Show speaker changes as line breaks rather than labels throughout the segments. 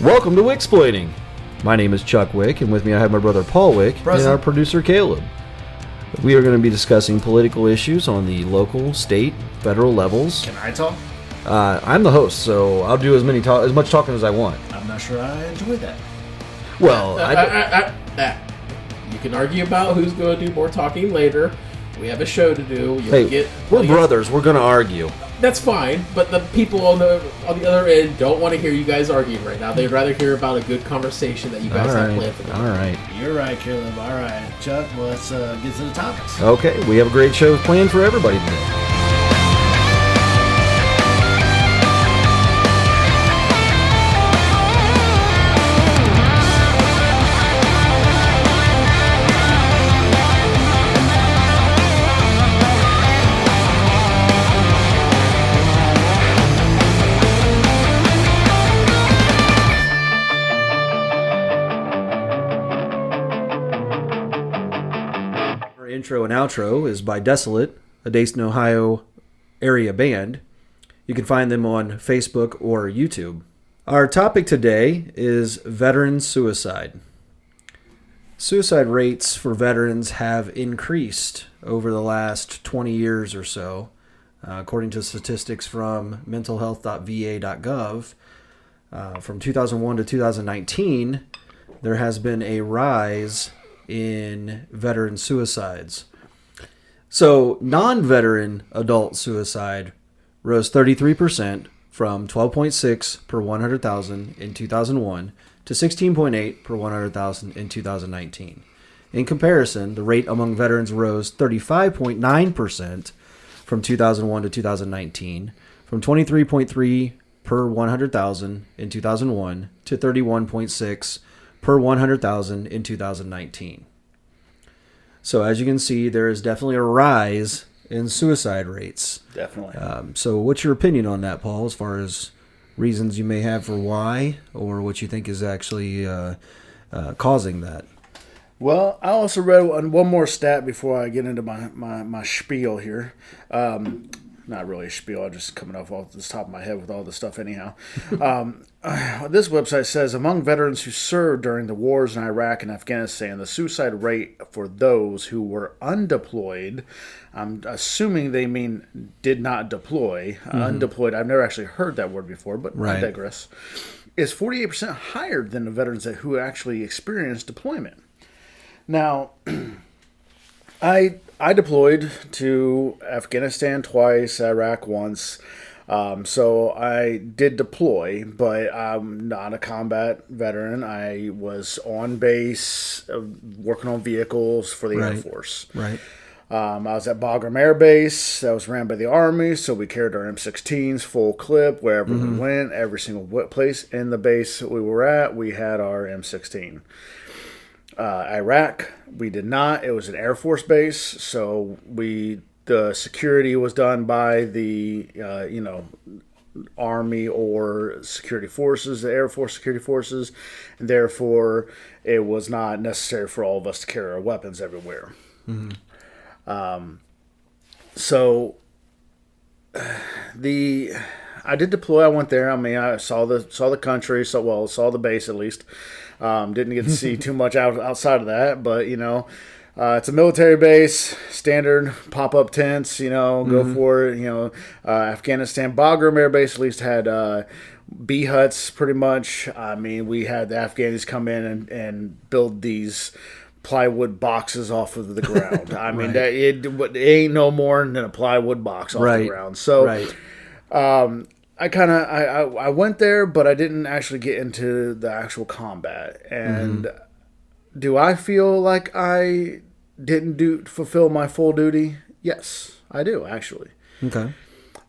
Welcome to Wick-Splaining. My name is Chuck Wick, and with me I have my brother Paul Wick and our producer Caleb. We are going to be discussing political issues on the local, state, federal levels.
Can I talk?
I'm the host, so I'll do as much talking as I want.
I'm not sure I enjoy that.
Well,
you can argue about who's going to do more talking later. We have a show to do.
We're brothers. We're going to argue.
That's fine, but the people on the other end don't want to hear you guys arguing right now. They'd rather hear about a good conversation that you guys have planned for them.
All right.
You're right, Caleb. All right, Chuck, well, let's get to the topics.
Okay, we have a great show planned for everybody today. Intro and outro is by Desolate, a Dayton, Ohio area band. You can find them on Facebook or YouTube. Our topic today is veteran suicide. Suicide rates for veterans have increased over the last 20 years or so. According to statistics from mentalhealth.va.gov, from 2001 to 2019, there has been a rise in veteran suicides. So non-veteran adult suicide rose 33% from 12.6 per 100,000 in 2001 to 16.8 per 100,000 in 2019. In comparison, the rate among veterans rose 35.9% from 2001 to 2019, from 23.3 per 100,000 in 2001 to 31.6 per 100,000 in 2019. So as you can see, there is definitely a rise in suicide rates.
Definitely.
So what's your opinion on that, Paul, as far as reasons you may have for why, or what you think is actually causing that?
Well, I also read one more stat before I get into my spiel here. Not really a spiel, I'm just coming off the top of my head with all this stuff anyhow. This website says, among veterans who served during the wars in Iraq and Afghanistan, the suicide rate for those who were undeployed, I'm assuming they mean did not deploy, undeployed, I've never actually heard that word before, but I digress, is 48% higher than the veterans who actually experienced deployment. Now, I deployed to Afghanistan twice, Iraq once, so I did deploy, but I'm not a combat veteran. I was on base working on vehicles for the Air Force.
Right.
I was at Bagram Air Base. That was ran by the Army, so we carried our M16s full clip wherever we went. Every single place in the base that we were at, we had our M16. Iraq, we did not. It was an Air Force base, so the security was done by the Army or security forces, the Air Force security forces, and therefore it was not necessary for all of us to carry our weapons everywhere. So I did deploy. I went there. I mean, I saw the country, saw the base at least. Didn't get to see too much outside of that, but it's a military base, standard pop-up tents. Go for it. Afghanistan Bagram Air Base at least had B huts, pretty much. I mean, we had the Afghanis come in and build these plywood boxes off of the ground. I mean, that it ain't no more than a plywood box off the ground. So, I went there, but I didn't actually get into the actual combat. And do I feel like I didn't fulfill my full duty? Yes, I do, actually.
Okay.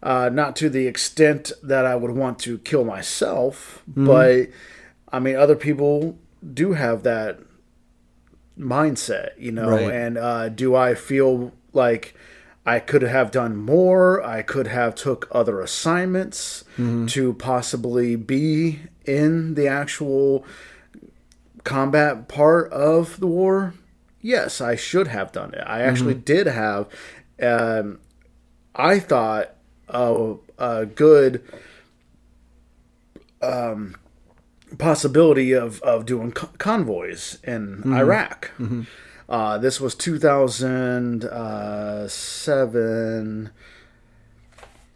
Not to the extent that I would want to kill myself, but, I mean, other people do have that mindset, and do I feel like I could have done more? I could have took other assignments to possibly be in the actual combat part of the war. Yes, I should have done it. I actually did have, I thought, a good possibility of doing convoys in Iraq. This was 2007.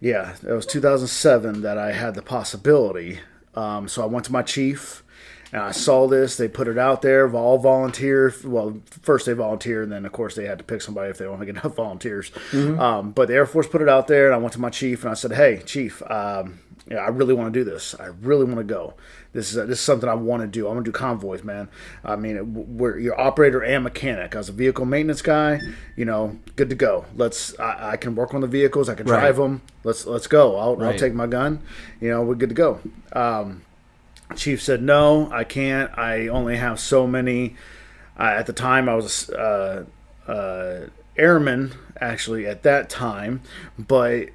Yeah, it was 2007 that I had the possibility. So I went to my chief, and I saw this. They put it out there. All volunteers. Well, first they volunteered, and then, of course, they had to pick somebody if they want to get enough volunteers. But the Air Force put it out there, and I went to my chief, and I said, hey, chief, I really want to do this. I really want to go. This is something I want to do. I want to do convoys, man. I mean, we're your operator and mechanic. I was a vehicle maintenance guy. Good to go. I can work on the vehicles. I can drive them. Let's go. I'll take my gun. We're good to go. Chief said, no, I can't. I only have so many. At the time, I was airman, actually, at that time. But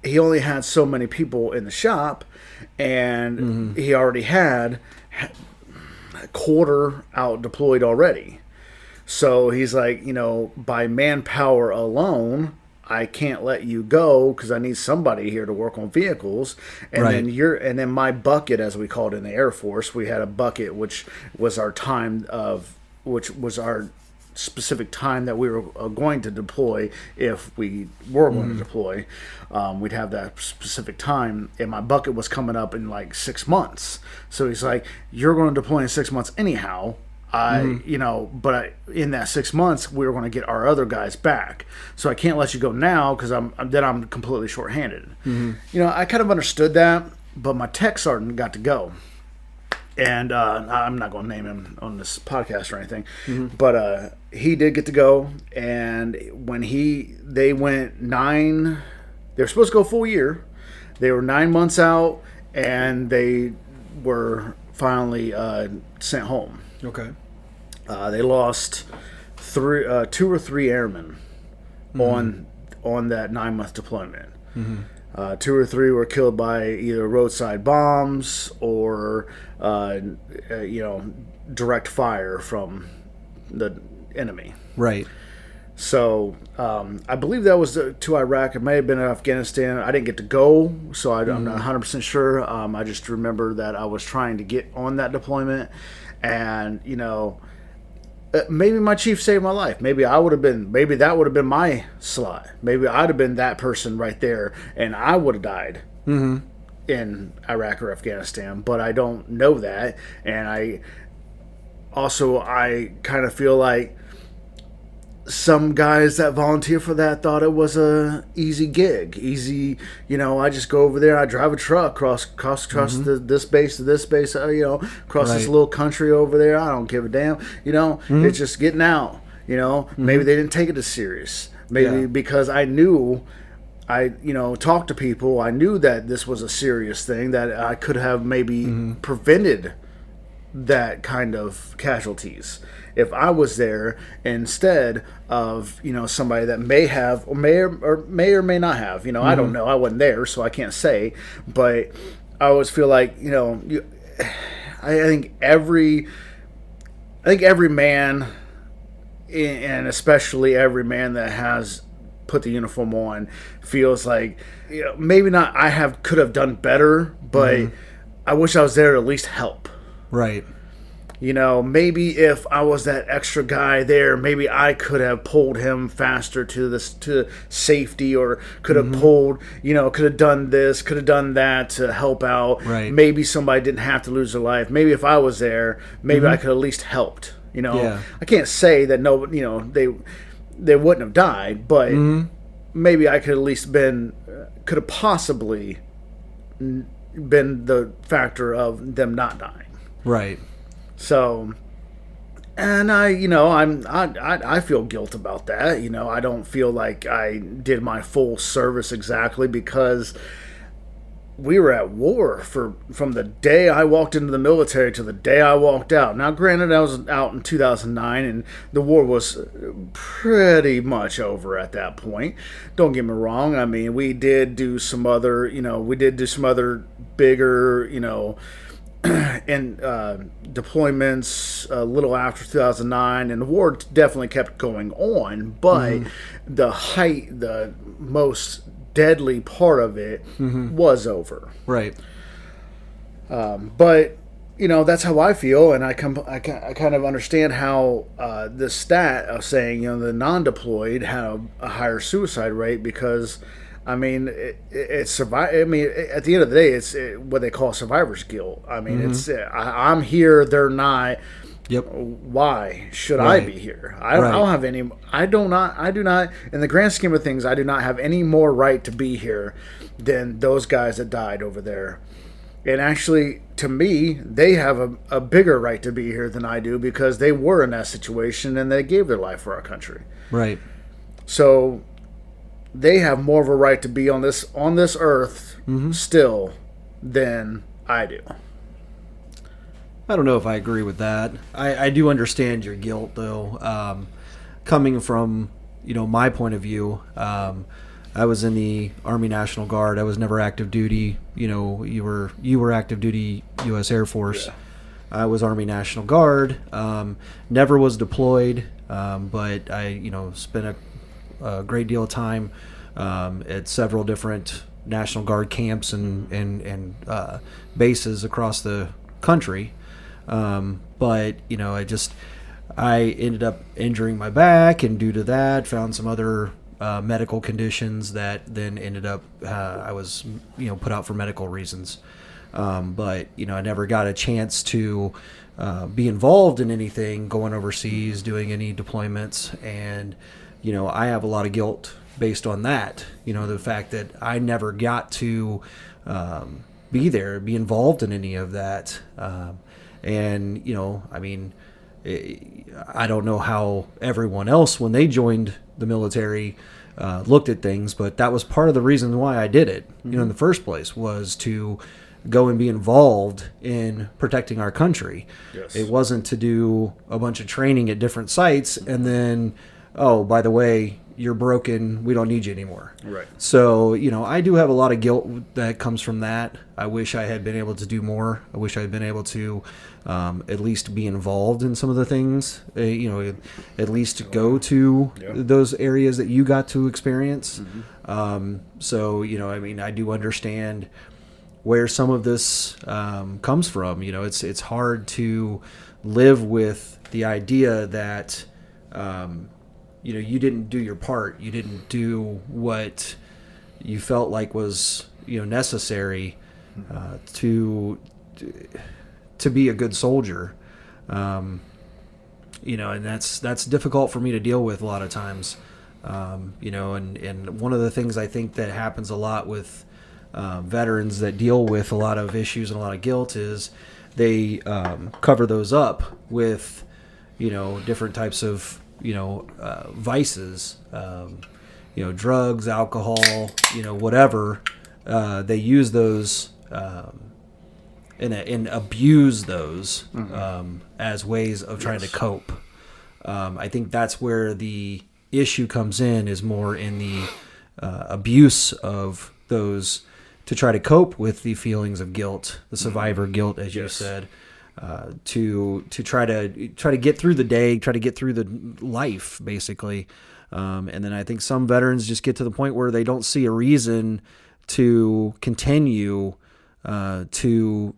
he only had so many people in the shop, and he already had a quarter out deployed already. So he's like, by manpower alone, I can't let you go because I need somebody here to work on vehicles. And then my bucket, as we called it in the Air Force, we had a bucket which was our specific time that we were going to deploy. If we were going to deploy, we'd have that specific time, and my bucket was coming up in like 6 months. So he's like, you're going to deploy in 6 months anyhow. But in that 6 months, we were going to get our other guys back. So I can't let you go now because I'm completely shorthanded. I kind of understood that, but my tech sergeant got to go. And I'm not going to name him on this podcast or anything, but he did get to go. And when they went they were supposed to go a full year. They were 9 months out, and they were finally sent home.
Okay.
They lost 2 or 3 airmen on that 9-month deployment. 2 or 3 were killed by either roadside bombs or direct fire from the enemy.
Right.
So I believe that was to Iraq. It may have been Afghanistan. I didn't get to go, so I'm not 100% sure. I just remember that I was trying to get on that deployment, and maybe my chief saved my life. Maybe that would have been my slot. Maybe I'd have been that person right there, and I would have died in Iraq or Afghanistan. But I don't know that, and I kind of feel like some guys that volunteer for that thought it was a easy gig. I just go over there, I drive a truck across this base to this base, across this little country over there. I don't give a damn. It's just getting out. Maybe they didn't take it as serious. Maybe because I knew, talked to people, I knew that this was a serious thing, that I could have maybe prevented that kind of casualties if I was there instead of somebody that may have or may or may not have. I don't know. I wasn't there, so I can't say. But I always feel like I think every man, and especially every man that has put the uniform on, feels like maybe not. Could have done better, but I wish I was there to at least help.
Right.
Maybe if I was that extra guy there, maybe I could have pulled him faster to safety, or could have pulled, could have done this, could have done that to help out.
Right.
Maybe somebody didn't have to lose their life. Maybe if I was there, maybe I could at least helped. I can't say that they wouldn't have died, but maybe I could at least could have possibly been the factor of them not dying.
Right.
So, and I feel guilt about that. I don't feel like I did my full service exactly, because we were at war from the day I walked into the military to the day I walked out. Now, granted, I was out in 2009, and the war was pretty much over at that point. Don't get me wrong. I mean, we did do some other bigger, and deployments a little after 2009, and the war definitely kept going on, but the most deadly part of it was over.
Right.
But that's how I feel, and I kind of understand how the stat of saying the non-deployed have a higher suicide rate because, I mean, it's I mean, at the end of the day, it's what they call survivor's guilt. I mean, it's I'm here, they're not.
Yep.
Why should I be here? I don't have any. I do not. In the grand scheme of things, I do not have any more right to be here than those guys that died over there. And actually, to me, they have a bigger right to be here than I do because they were in that situation and they gave their life for our country.
Right.
So they have more of a right to be on this earth still than I do.
I don't know if I agree with that. I do understand your guilt, though. Coming from my point of view, I was in the Army National Guard. I was never active duty. You were active duty U.S. Air Force.
Yeah.
I was Army National Guard. Never was deployed, but I spent a great deal of time at several different National Guard camps and bases across the country. But I ended up injuring my back, and due to that, found some other medical conditions that then ended up I was put out for medical reasons. But I never got a chance to be involved in anything going overseas, doing any deployments, and I have a lot of guilt based on that. The fact that I never got to be there, be involved in any of that. And I mean, I don't know how everyone else, when they joined the military, looked at things, but that was part of the reason why I did it, in the first place, was to go and be involved in protecting our country.
Yes.
It wasn't to do a bunch of training at different sites and then, oh, by the way, you're broken, we don't need you anymore.
Right.
So, I do have a lot of guilt that comes from that. I wish I had been able to do more. I wish I had been able to at least be involved in some of the things, at least go to those areas that you got to experience. So, I mean, I do understand where some of this comes from. It's hard to live with the idea that, you didn't do your part. You didn't do what you felt like was, necessary to be a good soldier. And that's difficult for me to deal with a lot of times. And one of the things I think that happens a lot with veterans that deal with a lot of issues and a lot of guilt is they cover those up with, different types of vices, drugs, alcohol, whatever. They use those and abuse those as ways of trying to cope. I think that's where the issue comes in, is more in the abuse of those to try to cope with the feelings of guilt, the survivor guilt, as you said. To try to get through the day, try to get through the life, basically. And then I think some veterans just get to the point where they don't see a reason to continue to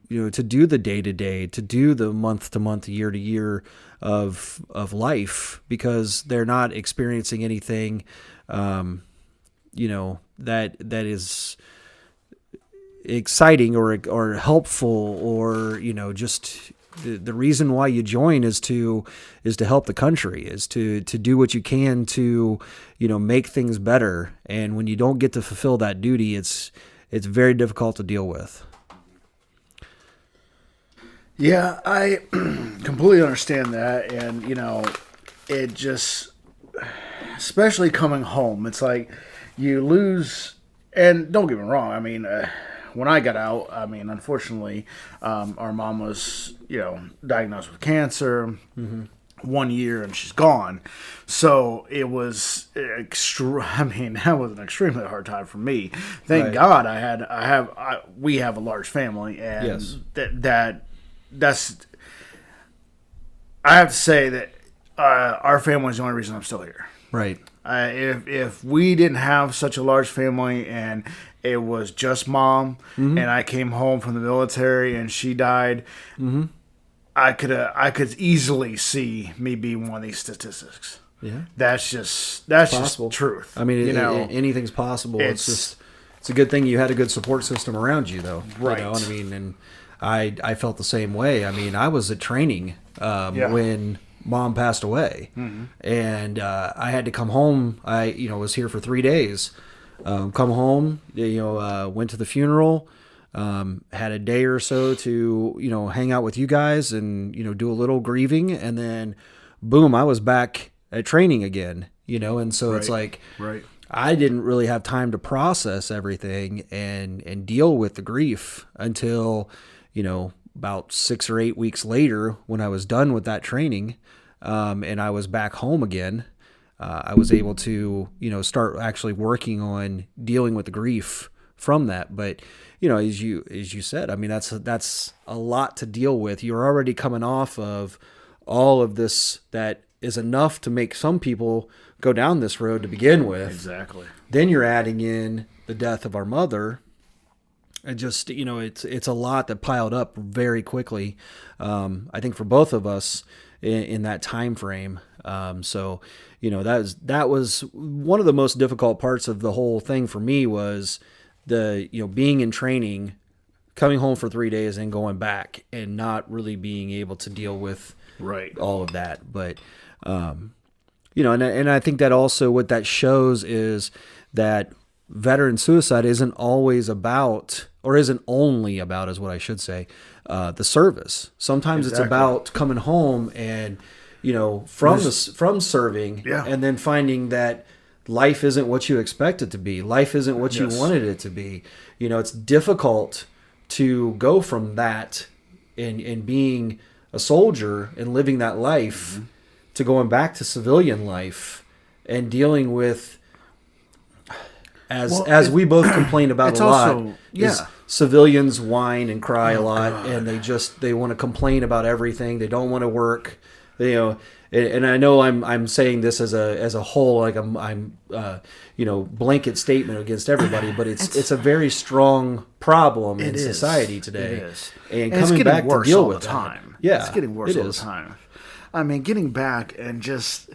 do the day-to-day, to do the month-to-month, year-to-year of life, because they're not experiencing anything that is exciting or helpful, or just the reason why you join is to help the country, is to do what you can to make things better. And when you don't get to fulfill that duty, it's very difficult to deal with.
Yeah, I completely understand that. And it just, especially coming home, it's like you lose. And don't get me wrong, I mean, when I got out, I mean, unfortunately, our mom was, diagnosed with cancer. 1 year and she's gone. So it was that was an extremely hard time for me. Thank God we have a large family, and that's I have to say that our family is the only reason I'm still here.
Right.
If we didn't have such a large family and it was just mom, and I came home from the military and she died, I could easily see me being one of these statistics.
Yeah,
that's just truth.
I mean, anything's possible. It's a good thing you had a good support system around you, though.
Right.
You know what I mean? And I felt the same way. I mean, I was at training when mom passed away, and I had to come home. I was here for 3 days. Come home, went to the funeral, had a day or so to hang out with you guys and do a little grieving, and then boom, I was back at training again. And so it's like I didn't really have time to process everything and deal with the grief until about 6 or 8 weeks later, when I was done with that training, and I was back home again. I was able to, start actually working on dealing with the grief from that. But, as you said, I mean, that's a lot to deal with. You're already coming off of all of this that is enough to make some people go down this road to begin with.
Exactly.
Then you're adding in the death of our mother. And just, it's a lot that piled up very quickly. I think for both of us in that time frame. So, that was one of the most difficult parts of the whole thing for me was being in training, coming home for 3 days and going back and not really being able to deal with all of that. But, and I think that also what that shows is that veteran suicide isn't always about, or isn't only about, is what I should say, the service. Sometimes it's about coming home and, from serving and then finding that life isn't what you expect it to be. Life isn't what you wanted it to be. It's difficult to go from that and being a soldier and living that life to going back to civilian life and dealing with, as we both complain about a lot, is civilians whine and cry a lot, and they want to complain about everything. They don't want to work. And I know I'm saying this as a whole, like I'm blanket statement against everybody, but it's a very strong problem in society today.
It is.
And coming back to deal with
time.
Yeah,
it's getting worse all the time. I mean, getting back and just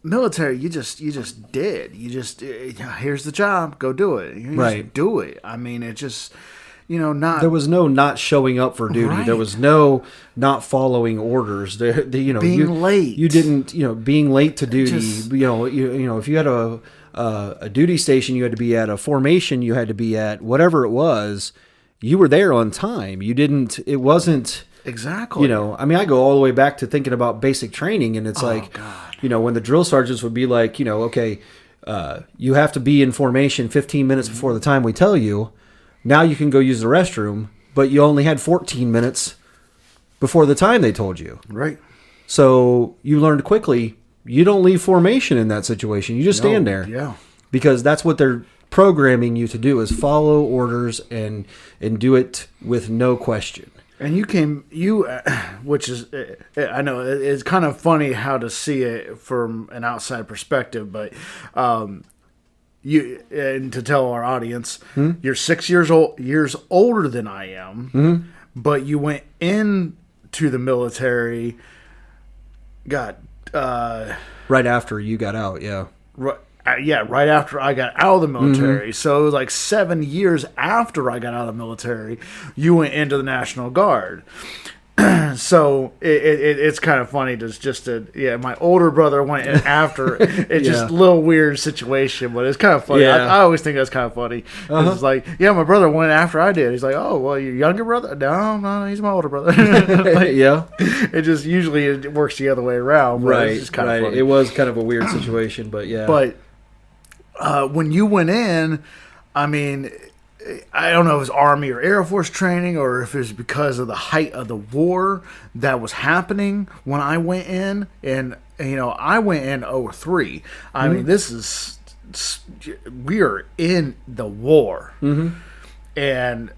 military, you just did. You just here's the job, go do it. You just do it. I mean, it just not.
There was no not showing up for duty. Right. There was no not following orders.
Being late.
You didn't being late to duty. If you had a duty station, you had to be at a formation. You had to be at whatever it was. You were there on time. You didn't. It wasn't.
Exactly.
I mean, I go all the way back to thinking about basic training, and it's God. When the drill sergeants would be like, okay, you have to be in formation 15 minutes before the time we tell you. Now you can go use the restroom, but you only had 14 minutes before the time they told you.
Right.
So you learned quickly, you don't leave formation in that situation. You just stand there.
Yeah.
Because that's what they're programming you to do, is follow orders and do it with no question.
And which is, I know it's kind of funny how to see it from an outside perspective, but and to tell our audience, you're 6 years older than I am, but you went into the military, right
after you got out, yeah.
Right after I got out of the military. So it was like 7 years after I got out of the military, you went into the National Guard. So it's kind of funny my older brother went in after. It's just a little weird situation, but it's kind of funny. I always think that's kind of funny. It's like, my brother went after I did. He's like, oh, well, your younger brother? No, he's my older brother. It just usually it works the other way around. Right, it's just kind of funny.
It was kind of a weird situation, but yeah.
But when you went in, I mean, I don't know if it was Army or Air Force training or if it was because of the height of the war that was happening when I went in. And, I went in 2003. I mean, we are in the war. And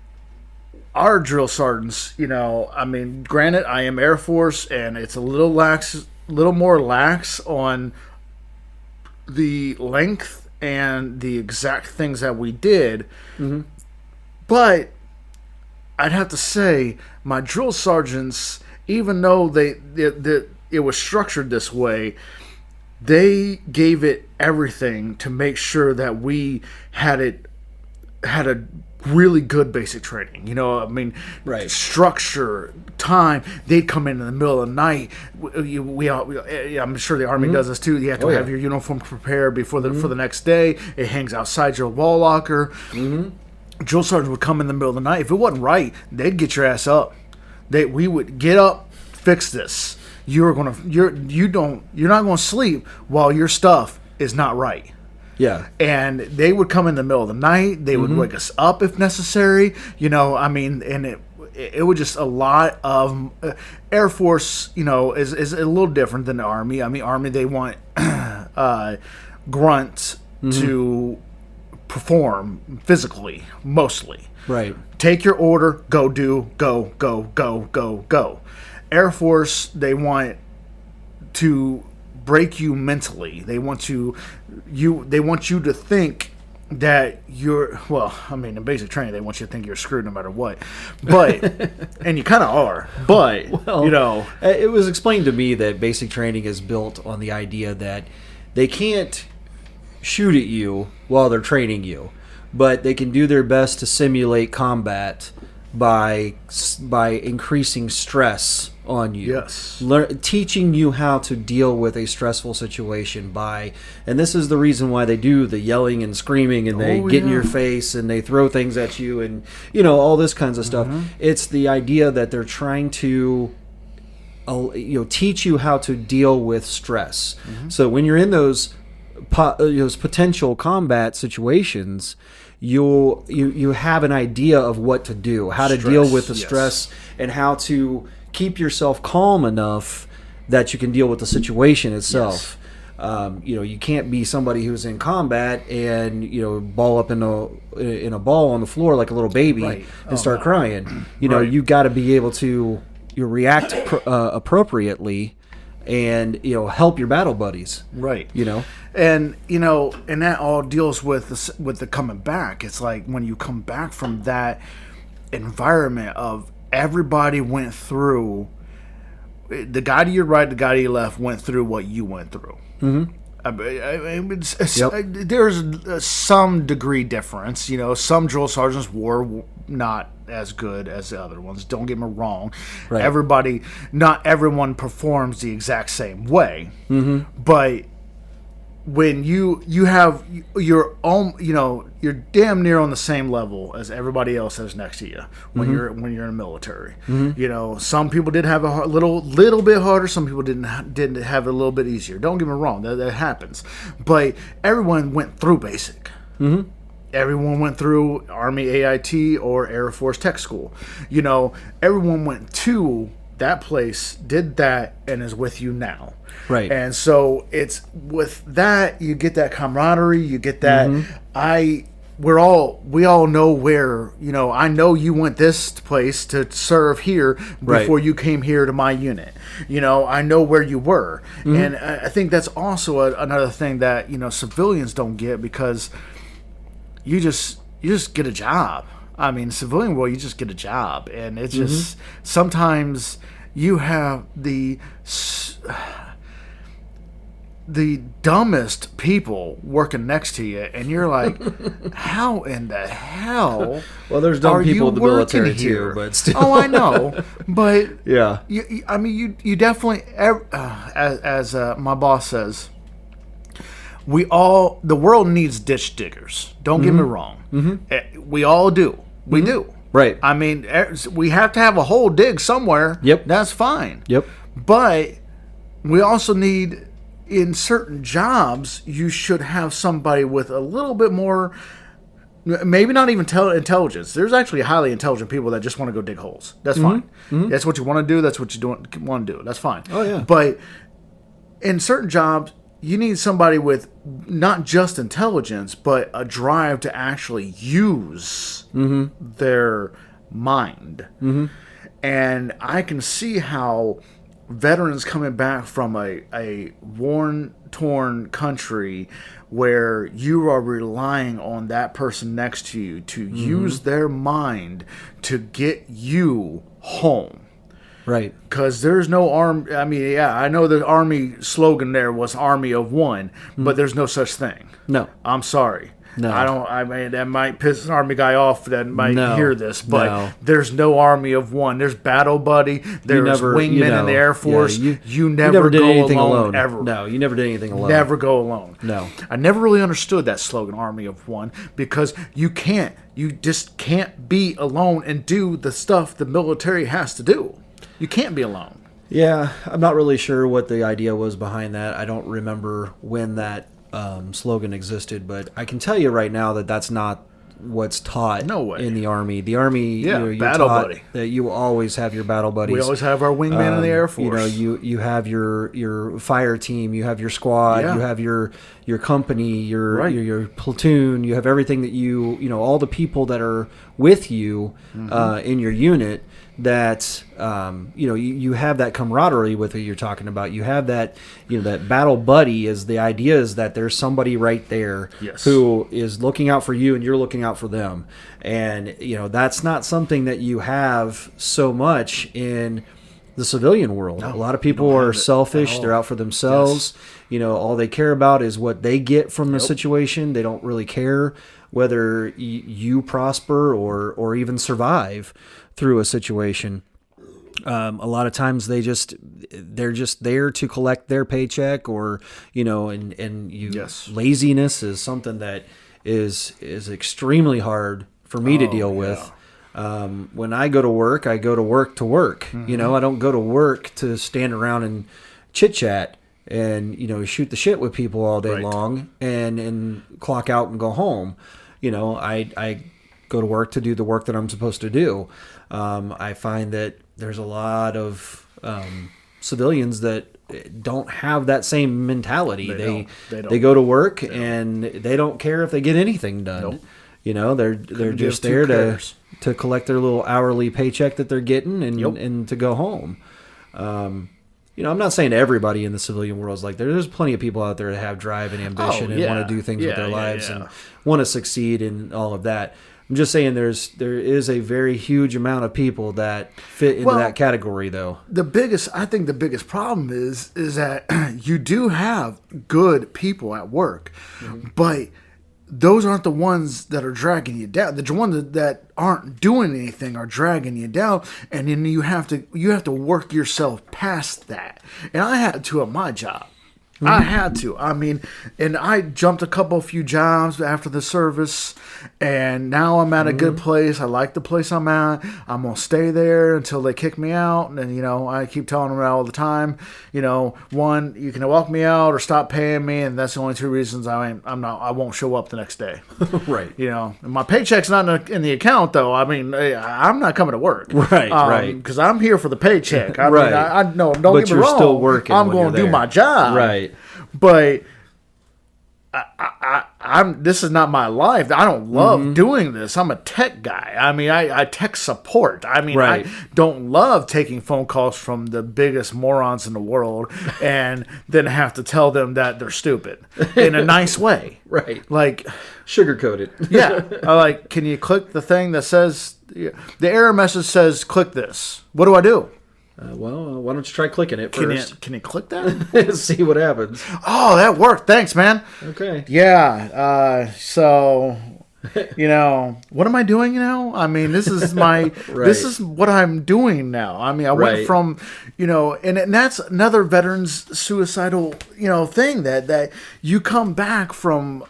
our drill sergeants, I mean, granted, I am Air Force and it's a little more lax on the length and the exact things that we did. But I'd have to say my drill sergeants, even though it was structured this way, they gave it everything to make sure that we had a really good basic training. You know, I mean,
Right.
structure, time. They'd come in the middle of the night. I'm sure the Army does this too. You have to have your uniform prepared before for the next day. It hangs outside your wall locker. Drill sergeant would come in the middle of the night. If it wasn't right, they'd get your ass up. We would get up, fix this. You're not gonna sleep while your stuff is not right.
Yeah.
And they would come in the middle of the night. They would wake us up if necessary. You know, I mean, and it was just a lot of Air Force. You know, is a little different than the Army. I mean, Army, they want grunts to perform physically mostly.
Right.
Take your order, go do, go. Air Force, they want to break you mentally. They want you to think that you're, well, I mean, in basic training, they want you to think you're screwed no matter what. But, and you kind of are, but,
Well,
you know.
It was explained to me that basic training is built on the idea that they can't shoot at you while they're training you, but they can do their best to simulate combat by increasing stress on you.
Yes.
Teaching you how to deal with a stressful situation and this is the reason why they do the yelling and screaming and they get in your face and they throw things at you and, you know, all this kinds of stuff. It's the idea that they're trying to teach you how to deal with stress. So when you're in those potential combat situations, you have an idea of what to do, how to deal with the stress, and how to keep yourself calm enough that you can deal with the situation itself. You can't be somebody who's in combat and ball up in a ball on the floor like a little baby and start crying. You got to be able to react appropriately and help your battle buddies.
Right.
And
and that all deals with the coming back. It's like when you come back from that environment of everybody went through, the guy to your right, the guy to your left went through what you went through. There's some degree difference. Some drill sergeants were not as good as the other ones. Don't get me wrong.
Right.
Not everyone performs the exact same way. But when you have your own, you're damn near on the same level as everybody else that's next to you when you're in the military. Some people did have a little bit harder. Some people didn't have it a little bit easier. Don't get me wrong, that happens. But everyone went through basic. Everyone went through Army AIT or Air Force Tech School. Everyone went to that place, did that, and is with you now.
Right.
And so it's with that, you get that camaraderie, you get that we all know where, I know you went this place to serve here before you came here to my unit. I know where you were. And I think that's also another thing that, civilians don't get, because you just get a job. I mean, civilian world, you just get a job. And it's just, sometimes you have the dumbest people working next to you, and you're like, how in the hell?
Well, there's dumb people in the military too, but still.
Oh, I know, but
yeah,
you definitely, as my boss says, the world needs ditch diggers. Don't get me wrong, we all do. We do.
Right.
I mean, we have to have a hole dig somewhere.
Yep.
That's fine.
Yep.
But we also need, in certain jobs, you should have somebody with a little bit more, maybe not even intelligence. There's actually highly intelligent people that just want to go dig holes. That's fine. That's what you want to do. That's what you want to do. That's fine.
Oh, yeah.
But in certain jobs, you need somebody with not just intelligence, but a drive to actually use their mind. And I can see how veterans coming back from a worn, torn country where you are relying on that person next to you to use their mind to get you home.
Right.
Because there's no army. I mean, yeah, I know the Army slogan there was Army of One, but there's no such thing.
No.
I'm sorry.
No.
I mean, that might piss an Army guy off that might hear this, but there's no Army of One. There's Battle Buddy. There's wingmen in the Air Force.
Yeah,
you never
did
go
anything
alone, ever.
No, you never did anything alone.
Never go alone.
No.
I never really understood that slogan, Army of One, because you just can't be alone and do the stuff the military has to do. You can't be alone.
Yeah, I'm not really sure what the idea was behind that. I don't remember when that slogan existed, but I can tell you right now that that's not what's taught in the Army. The Army, you're
battle
taught
buddy.
that you will always have your battle buddies.
We always have our wingman in the Air Force.
You have your fire team, you have your squad, you have your company, your platoon, you have everything that all the people that are with you in your unit. That you have that camaraderie with who you're talking about. You have that that battle buddy. Is the idea is that there's somebody right there who is looking out for you and you're looking out for them. And that's not something that you have so much in the civilian world. A lot of people are selfish. They're out for themselves. All they care about is what they get from the situation. They don't really care whether you prosper or even survive through a situation. A lot of times they're just there to collect their paycheck, or laziness is something that is extremely hard for me to deal with. When I go to work to work. I don't go to work to stand around and chit chat and shoot the shit with people all day long and clock out and go home. I go to work to do the work that I'm supposed to do. I find that there's a lot of civilians that don't have that same mentality. They go to work and they don't care if they get anything done. Nope. They're just there to collect their little hourly paycheck that they're getting and to go home. I'm not saying everybody in the civilian world is like that. There's plenty of people out there that have drive and ambition and want to do things with their lives and want to succeed and all of that. I'm just saying there is a very huge amount of people that fit into that category, though.
I think the biggest problem is that you do have good people at work, but those aren't the ones that are dragging you down. The ones that aren't doing anything are dragging you down, and then you have to work yourself past that. And I had to at my job. I had to. I mean, and I jumped a few jobs after the service, and now I'm at a good place. I like the place I'm at. I'm going to stay there until they kick me out. And, I keep telling them all the time, one, you can walk me out or stop paying me, and that's the only two reasons I won't show up the next day.
Right.
And my paycheck's not in the account, though. I mean, I'm not coming to work.
Right.
Because I'm here for the paycheck. I mean, don't get me wrong.
But you're still working.
I'm going to do my job.
Right.
But this is not my life. I don't love doing this. I'm a tech guy. I mean, I tech support. I mean, I don't love taking phone calls from the biggest morons in the world and then have to tell them that they're stupid in a nice way.
Right.
Like,
sugarcoat it.
Yeah. Can you click the thing that says, the error message says, click this. What do I do?
Why don't you try clicking it first?
Can you click that?
See what happens.
Oh, that worked. Thanks, man.
Okay.
Yeah. So, what am I doing now? I mean, this is my, this is what I'm doing now. I mean, I went from, and that's another veterans suicidal, thing that you come back from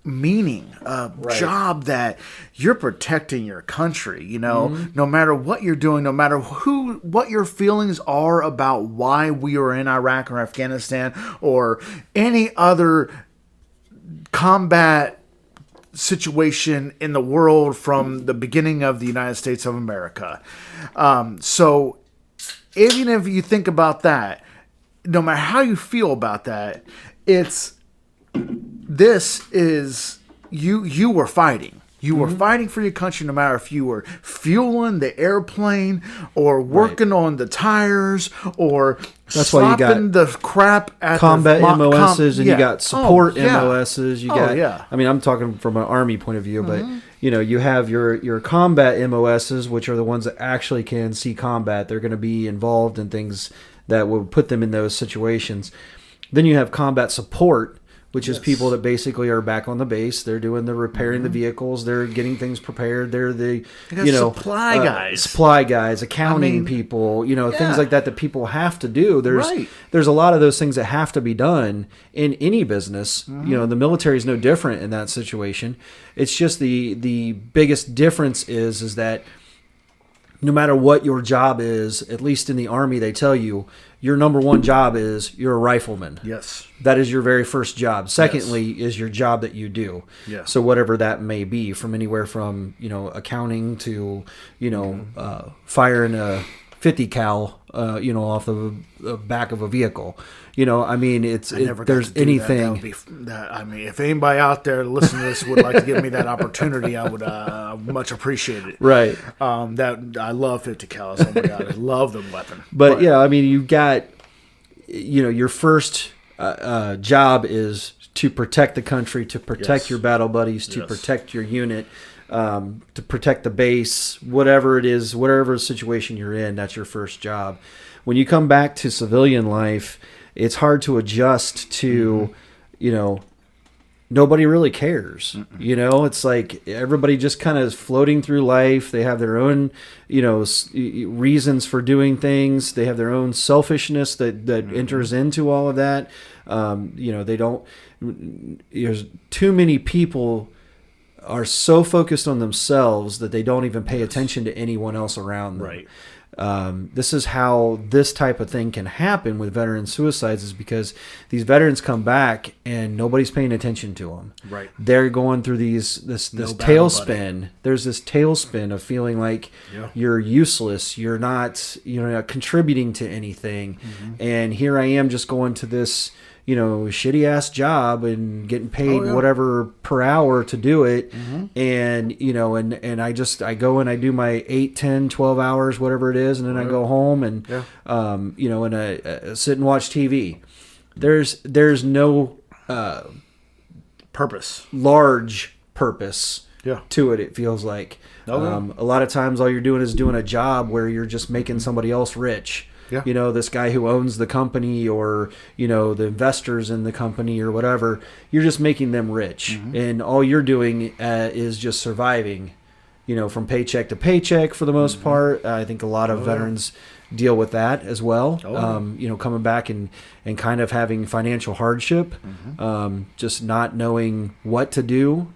meaning, a job that you're protecting your country, no matter what you're doing, no matter what your feelings are about why we are in Iraq or Afghanistan or any other combat situation in the world from the beginning of the United States of America. So even if you think about that, no matter how you feel about that, this is you were fighting. You were fighting for your country no matter if you were fueling the airplane or working on the tires or
that's why you got
the crap at
combat
the
MOSs and you got support
yeah.
MOSs. You got.
Yeah.
I mean, I'm talking from an Army point of view, but you have your combat MOSs, which are the ones that actually can see combat. They're going to be involved in things that will put them in those situations. Then you have combat support, which is people that basically are back on the base. They're doing the repairing the vehicles. They're getting things prepared. They're the supply guys, accounting people, things like that people have to do. There's a lot of those things that have to be done in any business. The military is no different in that situation. It's just the biggest difference is that no matter what your job is, at least in the Army, they tell you your number one job is you're a rifleman.
Yes.
That is your very first job. Secondly is your job that you do.
Yes.
So whatever that may be, from anywhere from, accounting to, firing a 50 cal, off the back of a vehicle. If there's anything.
If anybody out there listening to this would like to give me that opportunity, I would much appreciate it.
Right.
That I love 50 cals. Oh my God, I love the weapon.
But you've got, your first job is to protect the country, to protect your battle buddies, to protect your unit. To protect the base, whatever it is, whatever situation you're in, that's your first job. When you come back to civilian life, it's hard to adjust to, nobody really cares. It's like everybody just kind of is floating through life. They have their own, reasons for doing things. They have their own selfishness that enters into all of that. They don't, there's too many people are so focused on themselves that they don't even pay attention to anyone else around them.
Right.
This is how this type of thing can happen with veteran suicides, is because these veterans come back and nobody's paying attention to them.
Right.
They're going through this tailspin. There's this tailspin of feeling like you're useless. You're not contributing to anything. And here I am just going to this shitty ass job and getting paid whatever per hour to do it. And, and I go and I do my 8, 10, 12 hours, whatever it is. And then I go home and, and I sit and watch TV. There's no,
purpose,
large purpose to it. It feels like, a lot of times all you're doing is doing a job where you're just making somebody else rich. Yeah. This guy who owns the company or, the investors in the company or whatever, you're just making them rich. And all you're doing is just surviving, from paycheck to paycheck for the most part. I think a lot of veterans deal with that as well. Coming back and kind of having financial hardship, just not knowing what to do.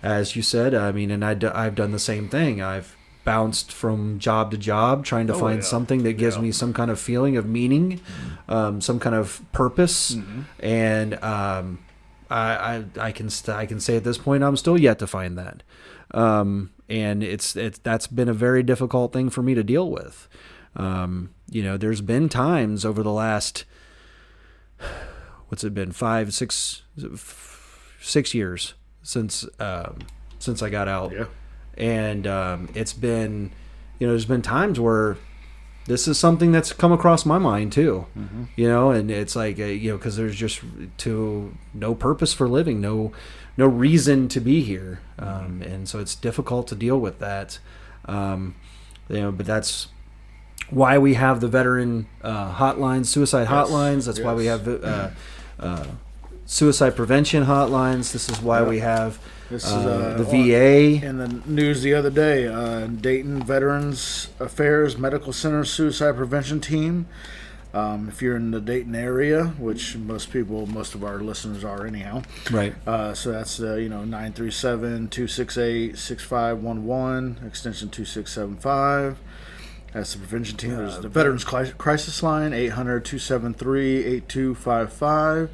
As you said, and I've done the same thing. I've bounced from job to job trying to find something that gives me some kind of feeling of meaning, some kind of purpose. And I can say at this point I'm still yet to find that. And that's been a very difficult thing for me to deal with. There's been times over the last, what's it been, 6 years since I got out. And it's been, there's been times where this is something that's come across my mind too, and it's like, because there's just no purpose for living, no reason to be here. And so it's difficult to deal with that. But that's why we have the veteran hotlines, suicide hotlines. That's why we have suicide prevention hotlines. This is why we have the VA.
In the news the other day, Dayton Veterans Affairs Medical Center Suicide Prevention Team. If you're in the Dayton area, which most of our listeners are anyhow. Right. So that's 937-268-6511, extension 2675. That's the prevention team. There's the Veterans Crisis Line, 800-273-8255.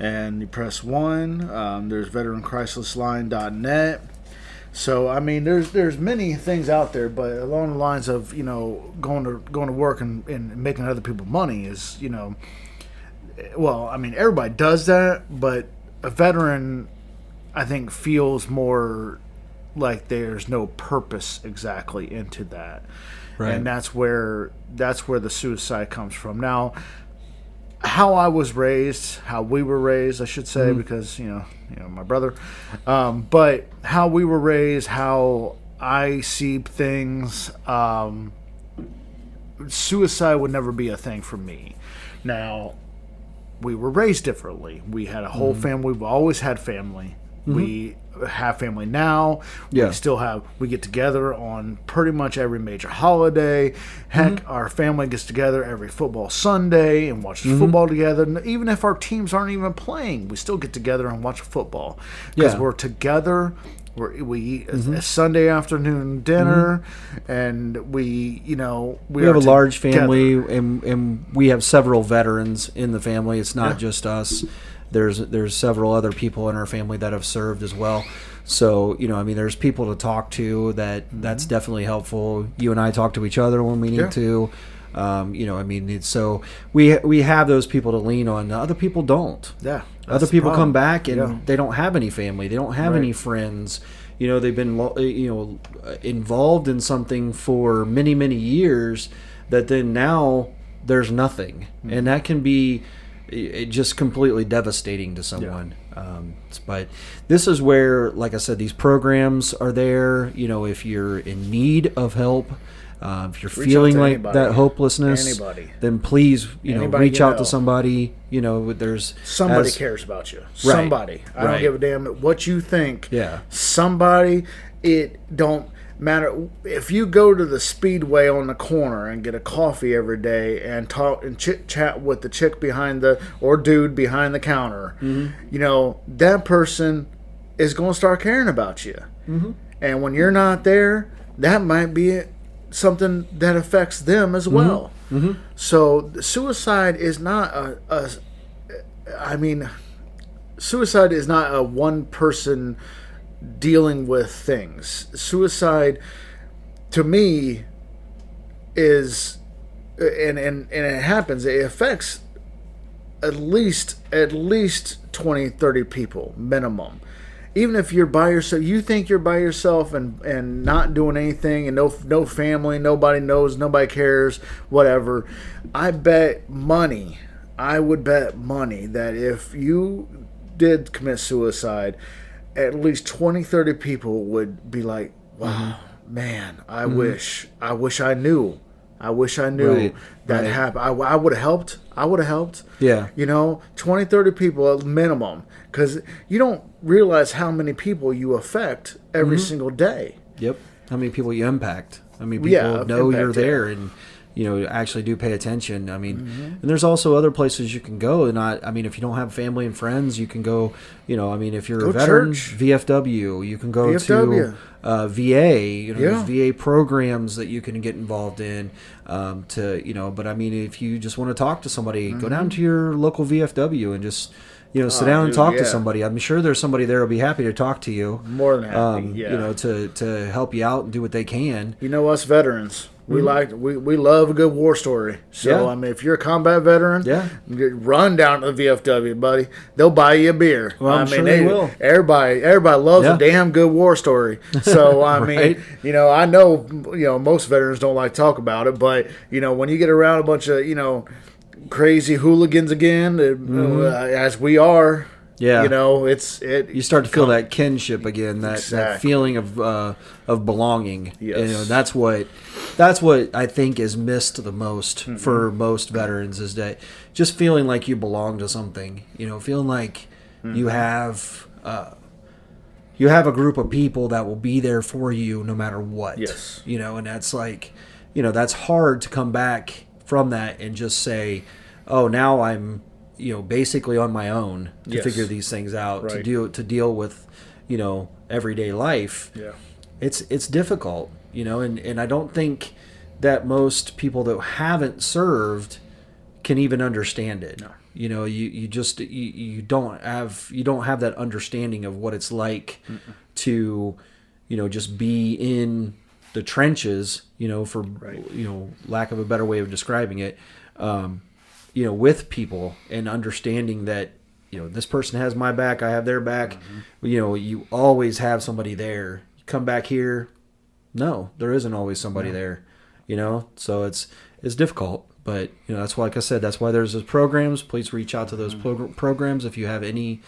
And you press 1. There's veterancrisisline.net. So there's many things out there, but along the lines of going to work and making other people money is everybody does that, but a veteran I think feels more like there's no purpose exactly into that.
Right.
And that's where the suicide comes from. Now, how I was raised, how we were raised, I should say, because my brother, but how we were raised, how I see things, suicide would never be a thing for me. Now, we were raised differently. We had a whole family. We've always had family. We have family now.
Yeah.
We get together on pretty much every major holiday. Heck, our family gets together every football Sunday and watches football together. And even if our teams aren't even playing, we still get together and watch football. Because we're together. We eat a Sunday afternoon dinner, and we have a
large family, and we have several veterans in the family. It's not just us. There's several other people in our family that have served as well. So there's people to talk to. That's definitely helpful. You and I talk to each other when we need to. So we have those people to lean on. Other people don't.
Yeah.
Other people come back and they don't have any family. They don't have any friends. They've been involved in something for many, many years that then now there's nothing. And that can be just completely devastating to someone. But this is where, like I said, these programs are there. If you're in need of help, if you're feeling like that hopelessness, then please, reach out to somebody. There's
somebody cares about you. Somebody. I don't give a damn what you think.
Yeah.
Somebody. It don't matter if you go to the Speedway on the corner and get a coffee every day and talk and chit chat with the chick behind or dude behind the counter. That person is going to start caring about you. And when you're not there, that might be something that affects them as well. So suicide is not suicide is not a one person dealing with things. Suicide to me is and it happens, it affects at least 20, 30 people minimum. Even if you're by yourself, you think you're by yourself and not doing anything, and no family, nobody knows, nobody cares, whatever. I would bet money that if you did commit suicide, at least 20, 30 people would be like, wow, man, I wish I knew. I wish I knew that happened. I would have helped.
Yeah.
20, 30 people at minimum. Because you don't realize how many people you affect every single day.
Yep. How many people you impact. I mean, people know you're there and, actually do pay attention. I mean, and there's also other places you can go. And if you don't have family and friends, you can go, if you're a veteran,
church.
VFW, you can go to VA. There's VA programs that you can get involved in but if you just want to talk to somebody, go down to your local VFW and just sit down and talk to somebody. I'm sure there's somebody there who'll be happy to talk to you.
More than happy,
to help you out and do what they can.
Us veterans, we love a good war story. So if you're a combat veteran, run down to the VFW, buddy. They'll buy you a beer.
Well, I'm sure they will.
Everybody loves a damn good war story. So I know most veterans don't like to talk about it, but when you get around a bunch of crazy hooligans again, as we are.
Yeah,
you
start to feel that kinship again, that feeling of belonging.
Yes.
That's what I think is missed the most for most veterans, is that just feeling like you belong to something. Feeling like you have a group of people that will be there for you no matter what.
Yes.
And that's like, that's hard to come back from that and just say, oh, now I'm basically on my own to figure these things out, to deal with, everyday life.
Yeah.
It's difficult, and I don't think that most people that haven't served can even understand it.
No.
You don't have that understanding of what it's like to, just be in the trenches, for lack of a better way of describing it, with people, and understanding that, this person has my back, I have their back. You always have somebody there, come back here. No, there isn't always somebody there, so it's difficult. But, that's why, like I said, that's why there's those programs. Please reach out to those programs if you have any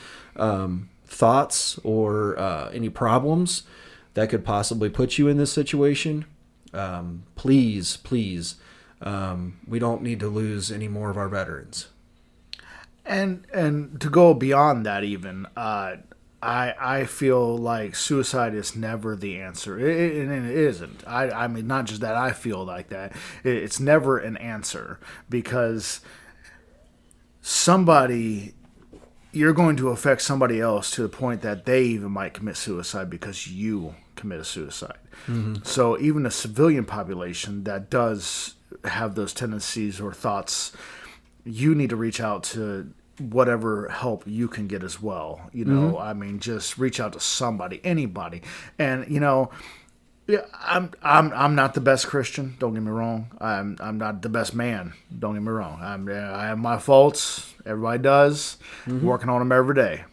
thoughts or any problems that could possibly put you in this situation. Please, we don't need to lose any more of our veterans.
And to go beyond that even, I feel like suicide is never the answer. And it isn't. I mean, not just that I feel like that. It's never an answer because you're going to affect somebody else to the point that they even might commit suicide because you commit a suicide. Mm-hmm. So even a civilian population that does have those tendencies or thoughts, you need to reach out to whatever help you can get as well. I mean, just reach out to somebody, anybody. And I'm not the best Christian, don't get me wrong. I'm not the best man, don't get me wrong. I have my faults, everybody does. Working on them every day.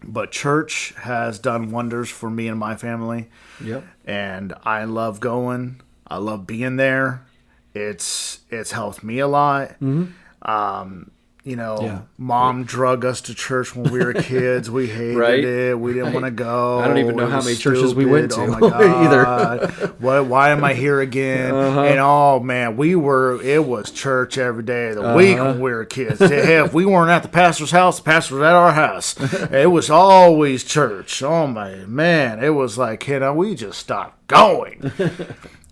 But church has done wonders for me and my family.
Yep.
And I love going. I love being there. It's helped me a lot. Mom drug us to church when we were kids. We hated it. We didn't want to go.
I don't even know how many churches we went to.
Oh my God.
Either.
Why am I here again? And oh man, it was church every day of the week when we were kids. Hell, if we weren't at the pastor's house, the pastor was at our house. It was always church. Oh my man. It was like, we just stopped going.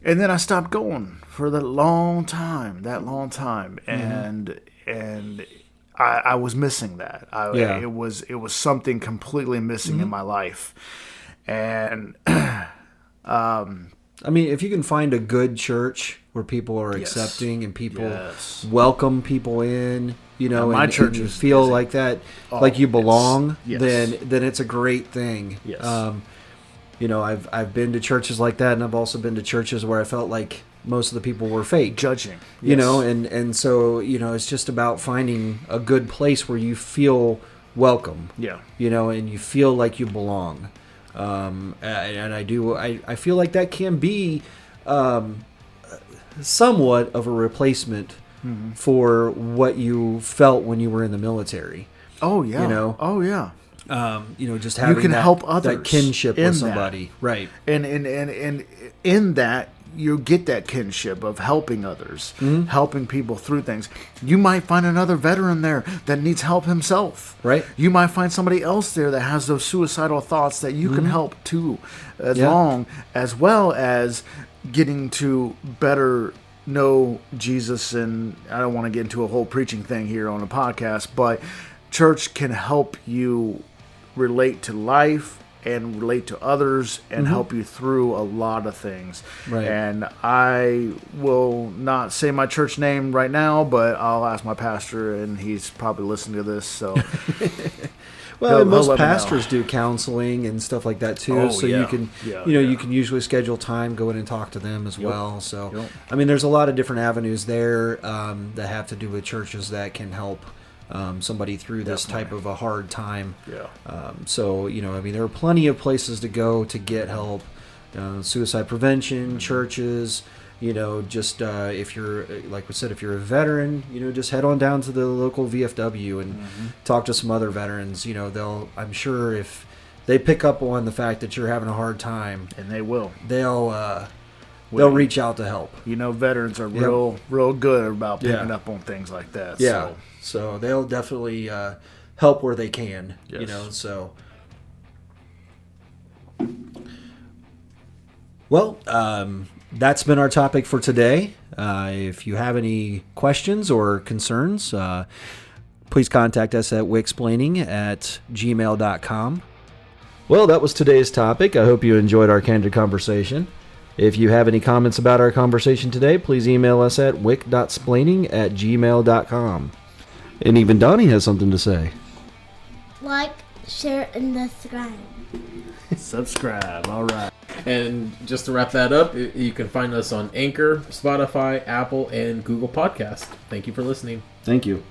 And then I stopped going for that long time. And I was missing that. It was something completely missing in my life. And
I mean, if you can find a good church where people are accepting and people welcome people in,
my church
and you feel like that, like you belong, then it's a great thing.
Yes.
I've been to churches like that, and I've also been to churches where I felt like most of the people were fake,
judging,
and so it's just about finding a good place where you feel welcome, and you feel like you belong, and I feel like that can be somewhat of a replacement for what you felt when you were in the military.
Oh yeah,
just having
you can help others,
that kinship with somebody, right?
And in that, you get that kinship of helping others, helping people through things. You might find another veteran there that needs help himself.
Right.
You might find somebody else there that has those suicidal thoughts that you can help too, as well as getting to better know Jesus. And I don't want to get into a whole preaching thing here on a podcast, but church can help you relate to life and relate to others and help you through a lot of things.
Right.
And I will not say my church name right now, but I'll ask my pastor, and he's probably listening to this. So,
well, most pastors do counseling and stuff like that too. You can, you can usually schedule time, go in and talk to them as well. So, I mean, there's a lot of different avenues there that have to do with churches that can help somebody through this type of a hard time. So, I mean, there are plenty of places to go to get help. Suicide prevention, churches, just if you're, like we said, if you're a veteran, just head on down to the local VFW and talk to some other veterans. I'm sure if they pick up on the fact that you're having a hard time,
and they will,
they'll reach out to help.
Veterans are real good about picking up on things like that.
Yeah. So they'll definitely help where they can, so. Well, that's been our topic for today. If you have any questions or concerns, please contact us at Wick-Splaining@gmail.com. Well, that was today's topic. I hope you enjoyed our candid conversation. If you have any comments about our conversation today, please email us at wick.splaining@gmail.com. And even Donnie has something to say.
Like, share, and
subscribe. All right.
And just to wrap that up, you can find us on Anchor, Spotify, Apple, and Google Podcast. Thank you for listening.
Thank you.